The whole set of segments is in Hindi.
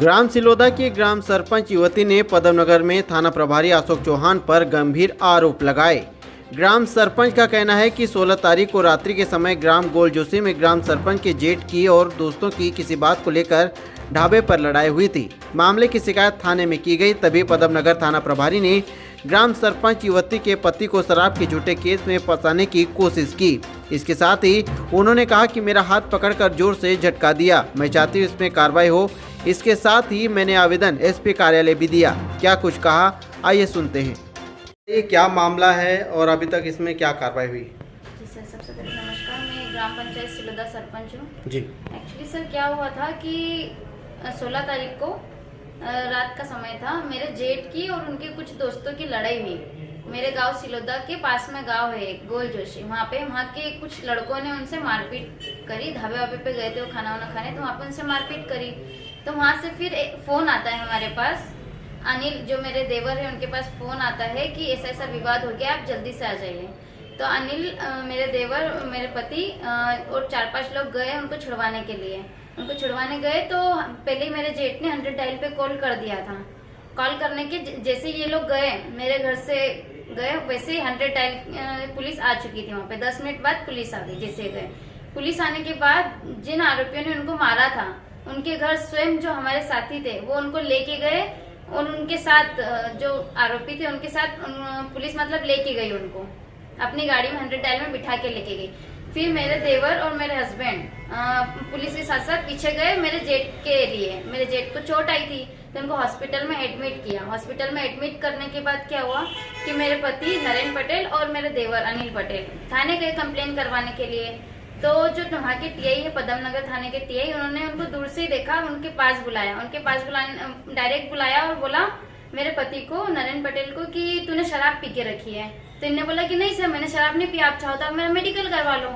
ग्राम सिलोदा की ग्राम सरपंच युवती ने पदमनगर में थाना प्रभारी अशोक चौहान पर गंभीर आरोप लगाए। ग्राम सरपंच का कहना है कि 16 तारीख को रात्रि के समय ग्राम गोलजोशी में ग्राम सरपंच के जेठ की और दोस्तों की किसी बात को लेकर ढाबे पर लड़ाई हुई थी। मामले की शिकायत थाने में की गई, तभी पदमनगर थाना प्रभारी ने ग्राम सरपंच युवती के पति को शराब के झूठे केस में फंसाने की कोशिश की। इसके साथ ही उन्होंने कहा कि मेरा हाथ पकड़कर जोर से झटका दिया, मैं चाहती हूँ इसमें कार्रवाई हो। इसके साथ ही मैंने आवेदन एसपी कार्यालय भी दिया। क्या कुछ कहा, आइए सुनते हैं। ये क्या मामला है और अभी तक इसमें क्या कार्रवाई हुई? जी सर, सबसे पहले नमस्कार। मैं ग्राम पंचायत सिलोदा सरपंच हूँ जी। एक्चुअली सर क्या हुआ था कि 16 तारीख को रात का समय था, मेरे जेठ की और उनके कुछ दोस्तों की लड़ाई हुई। मेरे गांव सिलोदा के पास में गांव है एक गोल जोशी, वहाँ के कुछ लड़कों ने उनसे मारपीट करी। ढाबे वाबे पे गए थे वो खाना वाना खाने, तो वहाँ पे उनसे मारपीट करी। तो वहाँ से फिर एक फ़ोन आता है हमारे पास, अनिल जो मेरे देवर है उनके पास फ़ोन आता है कि ऐसा ऐसा विवाद हो गया, आप जल्दी से आ जाइए। तो अनिल मेरे देवर, मेरे पति और 4-5 लोग गए उनको छुड़वाने के लिए। उनको छुड़वाने गए तो पहले ही मेरे जेठ ने 100 डायल पे कॉल कर दिया था। कॉल करने के जैसे ये लोग गए, मेरे घर से गए, वैसे ही 100 डायल पुलिस आ चुकी थी वहाँ पे। 10 मिनट बाद पुलिस आ गई। जैसे गए, पुलिस आने के बाद जिन आरोपियों ने उनको मारा था उनके घर स्वयं जो हमारे साथी थे वो उनको लेके गए और उनके साथ जो आरोपी थे उनके साथ पुलिस मतलब लेके गई, उनको अपनी गाड़ी में 100 डायल में बिठा के लेके गई। फिर मेरे देवर और मेरे हस्बैंड पुलिस के साथ साथ पीछे गए मेरे जेठ के लिए। मेरे जेठ को चोट आई थी तो उनको हॉस्पिटल में एडमिट किया। हॉस्पिटल में एडमिट करने के बाद क्या हुआ कि मेरे पति नरेंद्र पटेल और मेरे देवर अनिल पटेल थाने गए कंप्लेन करवाने के लिए। तो जो वहाँ के टीआई है, पदमनगर थाने के टीआई, उन्होंने उनको दूर से ही देखा, उनके पास बुलाया। डायरेक्ट बुलाया और बोला मेरे पति को, नरेंद्र पटेल को, कि तूने शराब पी के रखी है। तो इन्होंने बोला कि नहीं सर, मैंने शराब नहीं पिया, आप चाहो तो आप मेरा मेडिकल करवा लो।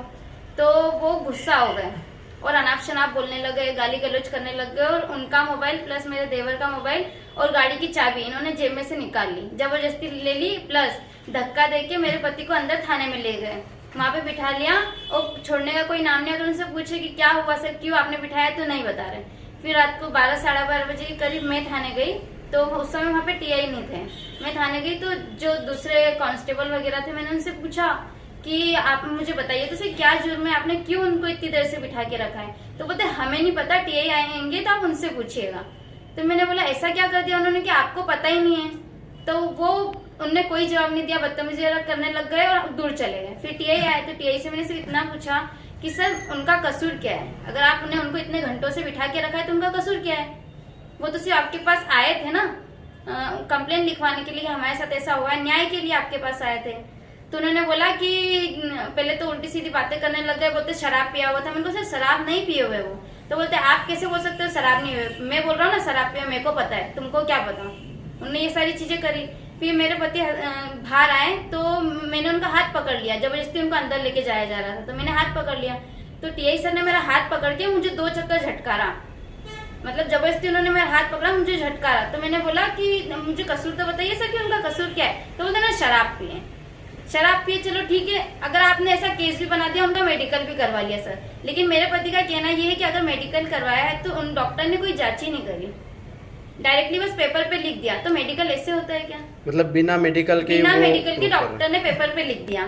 तो वो गुस्सा हो गए और अनाप शनाप बोलने लगे, गाली गलौज करने लग गए। और उनका मोबाइल प्लस मेरे देवर का मोबाइल और गाड़ी की चाबी इन्होंने जेब में से निकाल ली, जबरदस्ती ले ली, प्लस धक्का देके मेरे पति को अंदर थाने में ले गए। वहाँ पे बिठा लिया और छोड़ने का कोई नाम नहीं। अगर उनसे पूछे कि क्या हुआ सर, क्यों आपने बिठाया, तो नहीं बता रहे। फिर रात को 12-12:30 बजे के करीब मैं थाने गई, तो उस समय वहाँ पे टीआई नहीं थे। मैं थाने गई तो जो दूसरे कांस्टेबल वगैरह थे, मैंने उनसे पूछा कि आप मुझे बताइए तो सर क्या जुर्म है, आपने क्यों उनको इतनी देर से बिठा के रखा है? तो बोलते हमें नहीं पता, टीआई आएंगे तो आप उनसे पूछिएगा। तो मैंने बोला ऐसा क्या कर दिया उन्होंने कि आपको पता ही नहीं है? तो वो उनने कोई जवाब नहीं दिया, बदतमीजी करने लग गए और दूर चले गए। फिर टीआई आए तो टीआई से मैंने सिर्फ इतना पूछा कि सर उनका कसूर क्या है? अगर आपने उनको इतने घंटों से बिठा के रखा है तो उनका कसूर क्या है? वो तो सिर्फ आपके पास आए थे ना कंप्लेन लिखवाने के लिए, हमारे साथ ऐसा हुआ है, न्याय के लिए आपके पास आए थे। तो उन्होंने बोला कि पहले तो उल्टी सीधी बातें करने लग गए, बोलते शराब पिया हुआ था। मैंने कहा सर शराब नहीं पिए हुए वो। तो बोलते आप कैसे बोल सकते हो शराब नहीं हुए? मैं बोल रहा हूँ ना शराब पिया, मेरे को पता है, तुमको क्या पता? उन्होंने ये सारी चीजें करी। फिर मेरे पति बाहर आए तो मैंने उनका हाथ पकड़ लिया, जबरदस्ती उनको अंदर लेके जाया जा रहा था, तो मैंने हाथ पकड़ लिया। तो टीआई सर ने मेरा हाथ पकड़ के मुझे 2 चक्कर झटकारा, मतलब जबरदस्ती उन्होंने मेरा हाथ पकड़ा, मुझे झटकारा। तो मैंने बोला कि मुझे कसूर तो बताइए सर कि उनका कसूर क्या है? तो बोलते ना शराब पिए। शराब पिए, चलो ठीक है, अगर आपने ऐसा केस भी बना दिया, उनका मेडिकल भी करवा लिया सर। लेकिन मेरे पति का कहना ये है कि अगर मेडिकल करवाया है तो उन डॉक्टर ने कोई जांच ही नहीं करी, डायरेक्टली बस पेपर पे लिख दिया। तो मेडिकल ऐसे होता है क्या? मतलब बिना मेडिकल के डॉक्टर ने पेपर पे लिख दिया।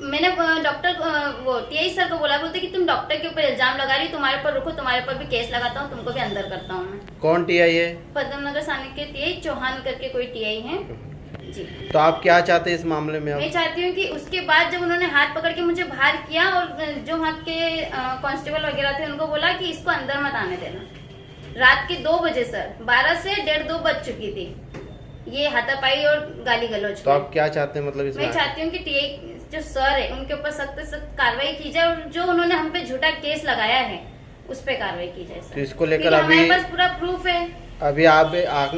मैंने डॉक्टर वो टीआई सर को बोला, बोलते कि तुम डॉक्टर के ऊपर इल्जाम लगा रही, तुम्हारे ऊपर रुको, तुम्हारे ऊपर भी केस लगाता हूँ, तुमको भी अंदर करता हूँ मैं। कौन टीआई है? पदमनगर थाने के टीआई चौहान करके कोई टीआई है जी। तो आप क्या चाहते हैं इस मामले में? मैं चाहती हूँ कि उसके बाद जब उन्होंने हाथ पकड़ के मुझे बाहर किया और जो वहाँ के कांस्टेबल वगैरह थे उनको बोला कि इसको अंदर मत आने देना। रात के 2 बजे सर, 12 से 1:30-2 बज चुकी थी, ये हाथापाई और गाली गलौज। तो आप क्या चाहते हैं मतलब इसमें? मैं चाहती हूँ कि टीआई जो सर है उनके ऊपर सख्त से सख्त कार्रवाई की जाए और जो उन्होंने हम पे झूठा केस लगाया है उस पे कार्रवाई की जाए सर। तो इसको लेकर अभी हमारे पास पूरा प्रूफ है। अभी आप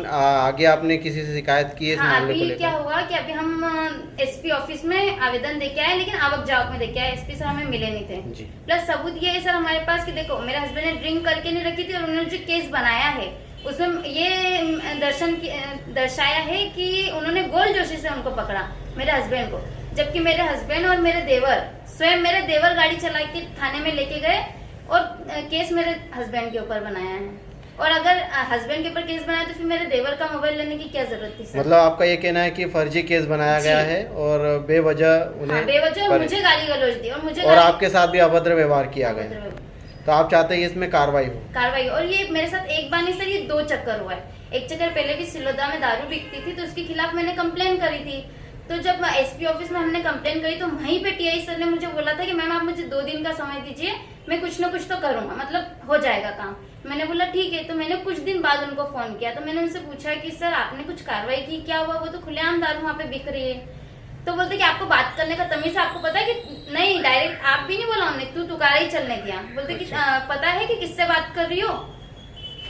आगे आपने किसी से शिकायत की है इस मामले को लेकर? क्या हुआ कि अभी हम एसपी ऑफिस में आवेदन देके आए, लेकिन आवक जावक में देके आए, एसपी सर हमें मिले नहीं थे। प्लस सबूत ये है सर हमारे पास कि देखो मेरे हस्बैंड ने ड्रिंक करके नहीं रखी थी और उन्होंने जो केस बनाया है उसमें ये दर्शाया है कि उन्होंने गोल जोशी से उनको पकड़ा मेरे हस्बैंड को, जबकि मेरे हस्बैंड और मेरे देवर स्वयं मेरे देवर गाड़ी चला के थाने में लेके गए और केस मेरे हस्बैंड के ऊपर बनाया है। और अगर हस्बैंड के ऊपर केस बनाया तो फिर मेरे देवर का मोबाइल लेने की क्या जरूरत थी सर। मतलब आपका ये कहना है कि फर्जी केस बनाया जी। गया है और बेवजह उन्हें हाँ, बेवजह मुझे गाली गलौज दी और मुझे और आपके साथ भी अभद्र व्यवहार किया गया, गाली- तो आप चाहते हैं कि इसमें कार्रवाई हो। कार्रवाई। और ये मेरे साथ एक बार नहीं सर, ये 2 चक्कर हुआ है। एक चक्कर पहले भी सिलोदा में दारू बिकती थी तो उसके खिलाफ मैंने कंप्लेन करी थी। तो जब एसपी ऑफिस में हमने कंप्लेन करी तो वहीं पे टीआई सर ने मुझे बोला था कि मैम आप मुझे 2 दिन का समय दीजिए, मैं कुछ ना कुछ तो करूंगा, मतलब हो जाएगा काम। मैंने बोला ठीक है। तो मैंने कुछ दिन बाद उनको फोन किया तो मैंने उनसे पूछा कि सर आपने कुछ कार्रवाई की, क्या हुआ? वो तो खुलेआम दारू वहाँ पे बिक रही है। तो बोलते कि आपको बात करने का तमीज है, आपको पता है कि नहीं, डायरेक्ट आप भी नहीं बोला उन्हें, तू तुकारा ही चलने दिया। बोलते कि पता है कि किससे बात कर रही हो,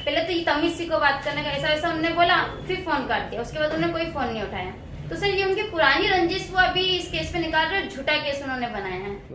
पहले तो ये तमीज सी को बात करने का, ऐसा ऐसा उन्होंने बोला, फिर फोन काट दिया। उसके बाद उन्होंने कोई फोन नहीं उठाया। तो सर ये उनकी पुरानी रंजिश वो अभी इस केस पे निकाल रहे, झूठा केस उन्होंने बनाया है।